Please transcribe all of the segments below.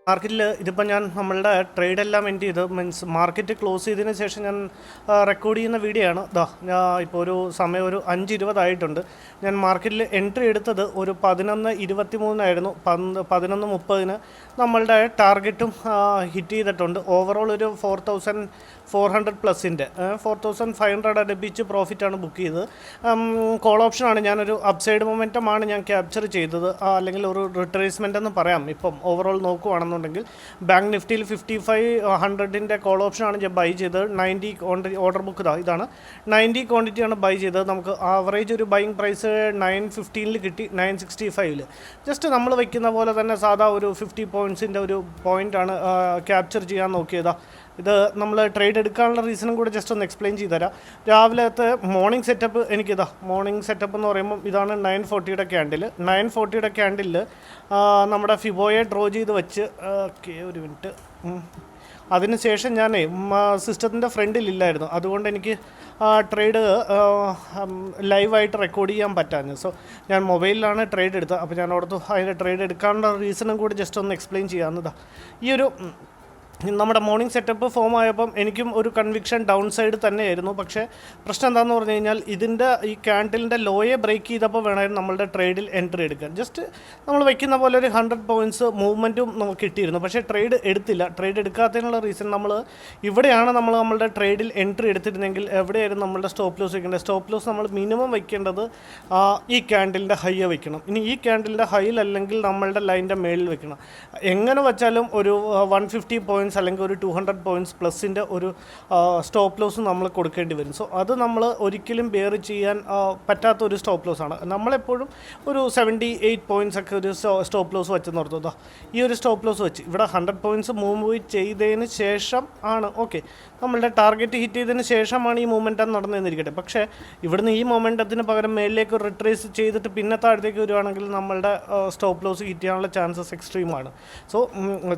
മാർക്കറ്റിൽ ഇതിപ്പോൾ ഞാൻ നമ്മളുടെ ട്രേഡെല്ലാം എൻഡ് ചെയ്ത് മീൻസ് മാർക്കറ്റ് ക്ലോസ് ചെയ്തതിന് ശേഷം ഞാൻ റെക്കോർഡ് ചെയ്യുന്ന വീഡിയോ ആണ്. ഞാൻ ഇപ്പോൾ ഒരു സമയം ഒരു 5:20 ഞാൻ മാർക്കറ്റിൽ എൻട്രി എടുത്തത് ഒരു 11:23 11:30 നമ്മളുടെ ടാർഗറ്റും ഹിറ്റ് ചെയ്തിട്ടുണ്ട്. ഓവറോൾ ഒരു 4,400 പ്ലസിൻ്റെ 4,500 അടുപ്പിച്ച് പ്രോഫിറ്റാണ് ബുക്ക് ചെയ്തത്. കോൾ ഓപ്ഷനാണ്, ഞാനൊരു അപ്സൈഡ് മൊമെൻറ്റമാണ് ഞാൻ ക്യാപ്ചർ ചെയ്തത്, അല്ലെങ്കിൽ ഒരു റിട്രേസ്മെൻ്റ് എന്ന് പറയാം. ഇപ്പം ഓവറോൾ നോക്കുകയാണെന്നുണ്ടെങ്കിൽ ബാങ്ക് നിഫ്റ്റിയിൽ 5500 കോൾ ഓപ്ഷനാണ് ഞാൻ ബൈ ചെയ്തത്. 90 ക്വാണ്ടിറ്റി ഓർഡർ ബുക്ക് ഇതാണ് 90 ക്വാണ്ടിറ്റിയാണ് ബൈ ചെയ്തത്. നമുക്ക് ആവറേജ് ഒരു ബൈയിങ് പ്രൈസ് 915 കിട്ടി, 965. ജസ്റ്റ് നമ്മൾ വയ്ക്കുന്ന പോലെ തന്നെ സാധാ ഒരു 50 പോയിൻറ്റ്സിൻ്റെ ഒരു പോയിൻ്റാണ് ക്യാപ്ചർ ചെയ്യാൻ നോക്കിയതാണ്. ഇത് നമ്മൾ ട്രേഡ് എടുക്കാനുള്ള റീസണും കൂടെ ജസ്റ്റ് ഒന്ന് എക്സ്പ്ലെയിൻ ചെയ്തുതരാം. രാവിലത്തെ മോർണിംഗ് സെറ്റപ്പ് മോർണിംഗ് സെറ്റപ്പ് എന്ന് പറയുമ്പം ഇതാണ് 940 ക്യാൻഡിൽ. 940 ക്യാൻഡിലിൽ നമ്മുടെ ഫിബോയെ ഡ്രോ ചെയ്ത് വെച്ച് ഒരു മിനിറ്റ്. അതിനുശേഷം ഞാൻ സിസ്റ്റത്തിൻ്റെ ഫ്രണ്ടിലില്ലായിരുന്നു, അതുകൊണ്ട് എനിക്ക് ട്രേഡ് ലൈവായിട്ട് റെക്കോർഡ് ചെയ്യാൻ പറ്റാഞ്ഞു. സോ ഞാൻ മൊബൈലിലാണ് ട്രേഡ് എടുത്തത്. അപ്പോൾ ഞാൻ ഓർത്തു അതിൻ്റെ ട്രേഡ് എടുക്കാനുള്ള റീസണും കൂടി ജസ്റ്റ് ഒന്ന് എക്സ്പ്ലെയിൻ ചെയ്യാവുന്നതാണ്. ഈ ഒരു നമ്മുടെ മോർണിംഗ് സെറ്റപ്പ് ഫോം ആയപ്പം എനിക്കും ഒരു കൺവിക്ഷൻ ഡൗൺ സൈഡ് തന്നെയായിരുന്നു. പക്ഷേ പ്രശ്നം എന്താണെന്ന് പറഞ്ഞു കഴിഞ്ഞാൽ ഇതിൻ്റെ ഈ ക്യാൻഡിലിൻ്റെ ലോയെ ബ്രേക്ക് ചെയ്തപ്പോൾ വേണമായിരുന്നു നമ്മളുടെ ട്രേഡിൽ എൻട്രി എടുക്കാൻ. ജസ്റ്റ് നമ്മൾ വയ്ക്കുന്ന പോലെ ഒരു 100 പോയിൻറ്റ്സ് മൂവ്മെൻറ്റും നമുക്ക് കിട്ടിയിരുന്നു. പക്ഷേ ട്രേഡ് എടുത്തില്ല. ട്രേഡ് എടുക്കാത്തതിനുള്ള റീസൺ ഇവിടെയാണ് നമ്മളുടെ ട്രേഡിൽ എൻട്രി എടുത്തിരുന്നെങ്കിൽ എവിടെയായിരുന്നു നമ്മളുടെ സ്റ്റോപ്പ് ലോസ് വയ്ക്കേണ്ടത്. സ്റ്റോപ്പ് ലോസ് നമ്മൾ മിനിമം വയ്ക്കേണ്ടത് ഈ ക്യാൻഡിലിൻ്റെ ഹൈയെ വയ്ക്കണം. ഇനി ഈ ക്യാൻഡിലിൻ്റെ ഹൈയിൽ അല്ലെങ്കിൽ നമ്മളുടെ ലൈനിൻ്റെ മേളിൽ വയ്ക്കണം. എങ്ങനെ വെച്ചാലും ഒരു 150 പോയിൻറ്റ്സ് അല്ലെങ്കിൽ ഒരു 200 പോയിൻറ്റ്സ് പ്ലസിൻ്റെ ഒരു സ്റ്റോപ്പ് ലോസ് നമ്മൾ കൊടുക്കേണ്ടി വരും. സോ അത് നമ്മൾ ഒരിക്കലും ബെയർ ചെയ്യാൻ പറ്റാത്ത ഒരു സ്റ്റോപ്പ് ലോസാണ്. നമ്മളെപ്പോഴും ഒരു 78 പോയിൻറ്റ്സ് ഒക്കെ ഒരു സ്റ്റോപ്പ് ലോസ് വെച്ച് നിർത്തുക. ഈ ഒരു സ്റ്റോപ്പ് ലോസ് വെച്ച് ഇവിടെ 100 പോയിൻറ്റ്സ് മൂവ് ചെയ്തതിന് ശേഷം ആണ് നമ്മളുടെ ടാർഗറ്റ് ഹിറ്റ് ചെയ്തതിന് ശേഷമാണ് ഈ മൂവ്മെൻറ്റം നടന്നിരിക്കട്ടെ. പക്ഷേ ഇവിടുന്ന് ഈ മൊമെൻറ്റത്തിന് പകരം മേലിലേക്ക് റിട്രേസ് ചെയ്തിട്ട് പിന്നെ താഴത്തേക്ക് വരുവാണെങ്കിൽ നമ്മളുടെ സ്റ്റോപ്പ് ലോസ് ഹിറ്റ് ചെയ്യാനുള്ള ചാൻസസ് എക്സ്ട്രീമാണ്. സോ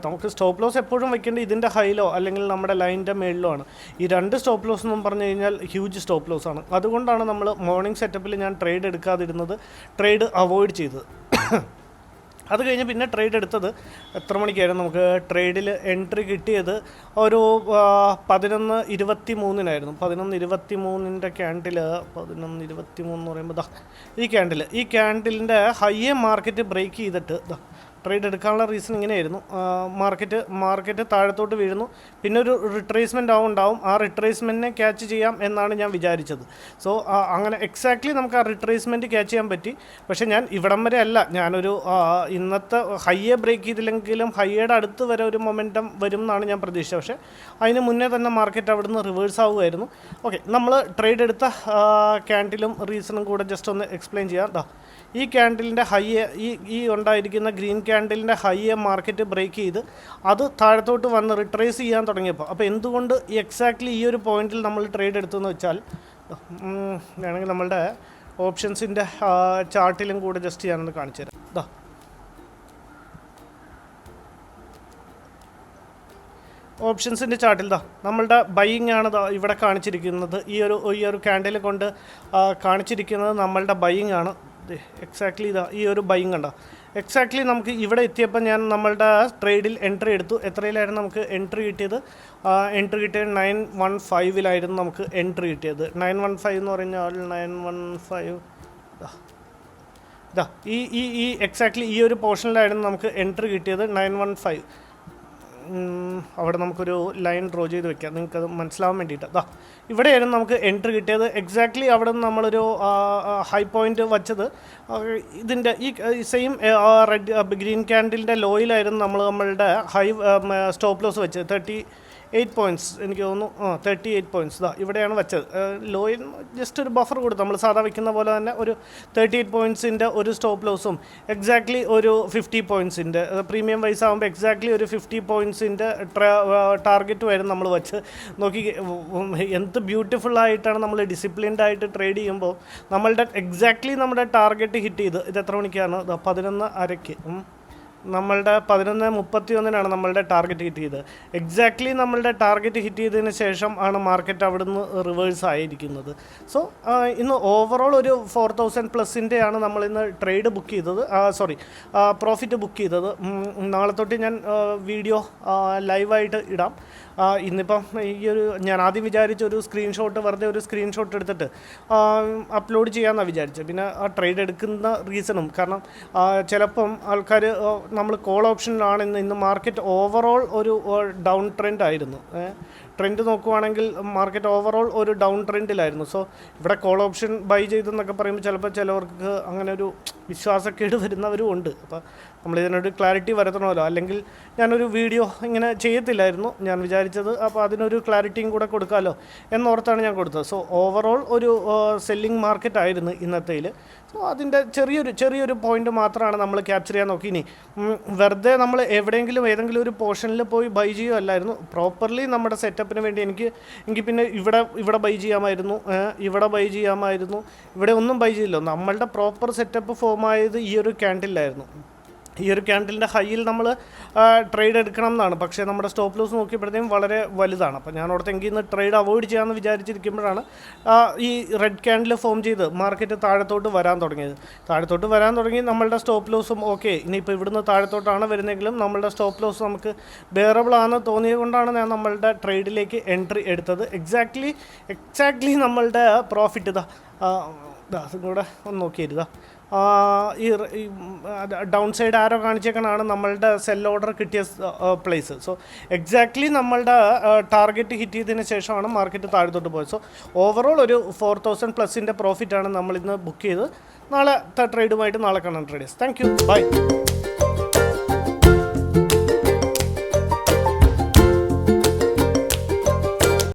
നമുക്ക് സ്റ്റോപ്പ് ലോസ് എപ്പോഴും വയ്ക്കേണ്ടത് ഇതിൻ്റെ ഹൈലോ അല്ലെങ്കിൽ നമ്മുടെ ലൈനിൻ്റെ മേളിലോ ആണ്. ഈ രണ്ട് സ്റ്റോപ്പ് ലോസ് എന്നും പറഞ്ഞു കഴിഞ്ഞാൽ ഹ്യൂജ് സ്റ്റോപ്പ് ലോസ് ആണ്. അതുകൊണ്ടാണ് നമ്മൾ മോർണിംഗ് സെറ്റപ്പിൽ ഞാൻ ട്രേഡ് എടുക്കാതിരുന്നത്, ട്രേഡ് അവോയ്ഡ് ചെയ്തത്. അത് കഴിഞ്ഞ് പിന്നെ ട്രേഡ് എടുത്തത് എത്ര മണിക്കായിരുന്നു നമുക്ക് ട്രേഡിൽ എൻട്രി കിട്ടിയത്? ഒരു 11:23 11:23 ക്യാൻഡിൽ 11:23 എന്ന് പറയുമ്പോൾ ഈ ക്യാൻഡിലിൻ്റെ ഹൈയെ മാർക്കറ്റ് ബ്രേക്ക് ചെയ്തിട്ട് ട്രേഡ് എടുക്കാനുള്ള റീസൺ ഇങ്ങനെയായിരുന്നു. മാർക്കറ്റ് താഴത്തോട്ട് വീഴുന്നു, പിന്നെ ഒരു റിട്രേസ്മെൻറ്റ് ഉണ്ടാവും. ആ റിട്രേസ്മെൻറ്റിനെ ക്യാച്ച് ചെയ്യാം എന്നാണ് ഞാൻ വിചാരിച്ചത്. സോ അങ്ങനെ എക്സാക്ട്ലി നമുക്ക് ആ റിട്രേസ്മെൻറ്റ് ക്യാച്ച് ചെയ്യാൻ പറ്റി. പക്ഷേ ഞാൻ ഇവിടം വരെ അല്ല, ഞാനൊരു ഇന്നത്തെ ഹൈയെ ബ്രേക്ക് ചെയ്തില്ലെങ്കിലും ഹൈയുടെ അടുത്ത് വരെ ഒരു മൊമെൻറ്റം വരും എന്നാണ് ഞാൻ പ്രതീക്ഷിച്ചത്. പക്ഷേ അതിന് മുന്നേ തന്നെ മാർക്കറ്റ് അവിടെ നിന്ന് റിവേഴ്സ് ആവുമായിരുന്നു. നമ്മൾ ട്രേഡ് എടുത്ത ക്യാൻഡിലും റീസണും കൂടെ ജസ്റ്റ് ഒന്ന് എക്സ്പ്ലെയിൻ ചെയ്യാം. ഈ ക്യാൻഡിലിൻ്റെ ഹൈയെ ഈ ഉണ്ടായിരിക്കുന്ന ഗ്രീൻ ക്യാൻഡിലിൻ്റെ ഹൈയെ മാർക്കറ്റ് ബ്രേക്ക് ചെയ്ത് അത് താഴത്തോട്ട് വന്ന് റിട്രേസ് ചെയ്യാൻ തുടങ്ങിയപ്പോൾ, അപ്പോൾ എന്തുകൊണ്ട് എക്സാക്ട്ലി ഈ ഒരു പോയിന്റിൽ നമ്മൾ ട്രേഡ് എടുത്തെന്ന് വെച്ചാൽ വേണമെങ്കിൽ നമ്മളുടെ ഓപ്ഷൻസിൻ്റെ ചാർട്ടിലും കൂടെ ജസ്റ്റ് ഞാനൊന്ന് കാണിച്ചു തരാം. ഓപ്ഷൻസിൻ്റെ ചാർട്ടിൽ നമ്മളുടെ ബൈയിങ് ആണ് ഇവിടെ കാണിച്ചിരിക്കുന്നത്. ഈ ഒരു ക്യാൻഡിൽ കൊണ്ട് കാണിച്ചിരിക്കുന്നത് നമ്മളുടെ ബൈയിങ് ആണ്. എക്സാക്ട്ലി ഈ ഒരു ബൈയിങ് കണ്ടോ. എക്സാക്ട്ലി നമുക്ക് ഇവിടെ എത്തിയപ്പോൾ ഞാൻ നമ്മളുടെ ട്രേഡിൽ എൻട്രി എടുത്തു. എത്രയിലായിരുന്നു നമുക്ക് എൻട്രി കിട്ടിയത്? 915 നമുക്ക് എൻട്രി കിട്ടിയത്. 915 എന്ന് പറഞ്ഞാൽ 915 ഈ എക്സാക്ട്ലി ഈ ഒരു പോർഷനിലായിരുന്നു നമുക്ക് എൻട്രി കിട്ടിയത്. 915 അവിടെ നമുക്കൊരു ലൈൻ ഡ്രോ ചെയ്ത് വെക്കാം, നിങ്ങൾക്കത് മനസ്സിലാവാൻ വേണ്ടിയിട്ട്. ഇവിടെയായിരുന്നു നമുക്ക് എൻട്രി കിട്ടിയത്. എക്സാക്ട്ലി അവിടെ നിന്ന് നമ്മളൊരു ഹൈ പോയിൻ്റ് വച്ചത് ഇതിൻ്റെ ഈ സെയിം ഗ്രീൻ ക്യാൻഡിലിൻ്റെ ലോയിലായിരുന്നു നമ്മളുടെ ഹൈ സ്റ്റോപ്പ് ലോസ് വെച്ചത്. 38 പോയിൻറ്റ്സ് എനിക്ക് തോന്നുന്നു. 38 പോയിൻറ്റ്സ് ഇവിടെയാണ് വെച്ചത്. ലോയിൽ ജസ്റ്റ് ഒരു ബഫർ കൊടുത്തു, നമ്മൾ സാധാ വയ്ക്കുന്ന പോലെ തന്നെ ഒരു 38 പോയിൻറ്റ്സിൻ്റെ ഒരു സ്റ്റോപ്പ് ലോസും എക്സാക്ട്ലി ഒരു 50 പോയിൻറ്റ്സിൻ്റെ പ്രീമിയം വൈസ് ആകുമ്പോൾ എക്സാക്ട്ലി ഒരു 50 പോയിൻറ്റ്സിൻ്റെ ടാർഗറ്റ് വരും നമ്മൾ വെച്ച് നോക്കി. എന്ത് ബ്യൂട്ടിഫുള്ളായിട്ടാണ് നമ്മൾ ഡിസിപ്ലിൻഡ് ആയിട്ട് ട്രേഡ് ചെയ്യുമ്പോൾ നമ്മളുടെ എക്സാക്ട്ലി നമ്മുടെ ടാർഗറ്റ് ഹിറ്റ് ചെയ്ത്. ഇത് എത്ര മണിക്കാണ്? 11:30 നമ്മളുടെ 11:31 നമ്മളുടെ ടാർഗറ്റ് ഹിറ്റ് ചെയ്തത്. എക്സാക്ട്ലി നമ്മളുടെ ടാർഗറ്റ് ഹിറ്റ് ചെയ്തതിന് ശേഷം ആണ് മാർക്കറ്റ് അവിടുന്ന് റിവേഴ്സ് ആയിരിക്കുന്നത്. സോ ഇന്ന് ഓവറോൾ ഒരു 4000+ ആണ് നമ്മളിന്ന് ട്രേഡ് ബുക്ക് ചെയ്തത്, പ്രോഫിറ്റ് ബുക്ക് ചെയ്തത്. നാളെ തൊട്ട് ഞാൻ വീഡിയോ ലൈവായിട്ട് ഇടാം. ഇന്നിപ്പം ഞാൻ ആദ്യം വിചാരിച്ച ഒരു സ്ക്രീൻഷോട്ട്, വെറുതെ ഒരു സ്ക്രീൻഷോട്ട് എടുത്തിട്ട് അപ്ലോഡ് ചെയ്യാമെന്നാണ് വിചാരിച്ചത്. പിന്നെ ആ ട്രേഡ് എടുക്കുന്ന റീസണും കാരണം ചിലപ്പം ആൾക്കാർ നമ്മൾ കോൾ ഓപ്ഷനിലാണ് ഇന്ന് മാർക്കറ്റ് ഓവറോൾ ഒരു ഡൗൺ ട്രെൻഡ് ആയിരുന്നു. ട്രെൻഡ് നോക്കുവാണെങ്കിൽ മാർക്കറ്റ് ഓവറോൾ ഒരു ഡൗൺ ട്രെൻഡിലായിരുന്നു. സോ ഇവിടെ കോൾ ഓപ്ഷൻ ബൈ ചെയ്തെന്നൊക്കെ പറയുമ്പോൾ ചിലപ്പോൾ ചിലവർക്ക് അങ്ങനെ ഒരു വിശ്വാസക്കേട് വരുന്നവരും ഉണ്ട്. അപ്പോൾ നമ്മളിതിനൊരു ക്ലാരിറ്റി വരുത്തണമല്ലോ, അല്ലെങ്കിൽ ഞാനൊരു വീഡിയോ ഇങ്ങനെ ചെയ്യത്തില്ലായിരുന്നു ഞാൻ വിചാരിച്ചത്. അപ്പോൾ അതിനൊരു ക്ലാരിറ്റിയും കൂടെ കൊടുക്കാമല്ലോ എന്നോർത്താണ് ഞാൻ കൊടുത്തത്. സോ ഓവറോൾ ഒരു സെല്ലിംഗ് മാർക്കറ്റ് ആയിരുന്നു ഇന്നത്തേൽ. സോ അതിൻ്റെ ചെറിയൊരു പോയിന്റ് മാത്രമാണ് നമ്മൾ ക്യാപ്ചർ ചെയ്യാൻ നോക്കി. ഇനി വെറുതെ നമ്മൾ ഏതെങ്കിലും ഒരു പോർഷനിൽ പോയി ബൈ ചെയ്യുകയല്ലായിരുന്നു. പ്രോപ്പർലി നമ്മുടെ സെറ്റപ്പിന് വേണ്ടി എനിക്ക് പിന്നെ ഇവിടെ ബൈ ചെയ്യാമായിരുന്നു, ഇവിടെ ഒന്നും ബൈ ചെയ്യില്ല. നമ്മളുടെ പ്രോപ്പർ സെറ്റപ്പ് ഫോം ആയത് ഈ ഒരു ക്യാൻഡിലായിരുന്നു. ഈ ഒരു ക്യാൻഡിലിൻ്റെ ഹൈയിൽ നമ്മൾ ട്രേഡ് എടുക്കണം എന്നാണ്. പക്ഷേ നമ്മുടെ സ്റ്റോപ്പ് ലോസ് നോക്കിയപ്പോഴത്തേക്കും വളരെ വലുതാണ്. അപ്പോൾ ഞാൻ ഓർത്തെങ്കിൽ ഇന്ന് ട്രേഡ് അവോയ്ഡ് ചെയ്യാമെന്ന് വിചാരിച്ചിരിക്കുമ്പോഴാണ് ഈ റെഡ് ക്യാൻഡിൽ ഫോം ചെയ്ത് മാർക്കറ്റ് താഴത്തോട്ട് വരാൻ തുടങ്ങി. നമ്മളുടെ സ്റ്റോപ്പ് ലോസും ഓക്കെ, ഇനിയിപ്പോൾ ഇവിടുന്ന് താഴത്തോട്ടാണ് വരുന്നതെങ്കിലും നമ്മളുടെ സ്റ്റോപ്പ് ലോസ് നമുക്ക് ബെയറബിൾ ആണെന്ന് തോന്നിയത് കൊണ്ടാണ് ഞാൻ നമ്മളുടെ ട്രേഡിലേക്ക് എൻട്രി എടുത്തത്. എക്സാക്ട്ലി നമ്മളുടെ പ്രോഫിറ്റ് അതും കൂടെ ഒന്ന് നോക്കിയിരുതാ. ഈ ഡൗൺ സൈഡ് ആരോ കാണിച്ചേക്കണാണ് നമ്മളുടെ സെൽ ഓർഡർ കിട്ടിയ പ്ലേസ്. സോ എക്സാക്ട്ലി നമ്മളുടെ ടാർഗറ്റ് ഹിറ്റ് ചെയ്തതിന് ശേഷമാണ് മാർക്കറ്റ് താഴത്തോട്ട് പോയത്. സോ ഓവറോൾ ഒരു 4000+ പ്രോഫിറ്റാണ് നമ്മളിന്ന് ബുക്ക് ചെയ്ത്. നാളെ ട്രേഡുമായിട്ട് നാളെ കാണാൻ ട്രേഡേഴ്സ്. Thank you, by.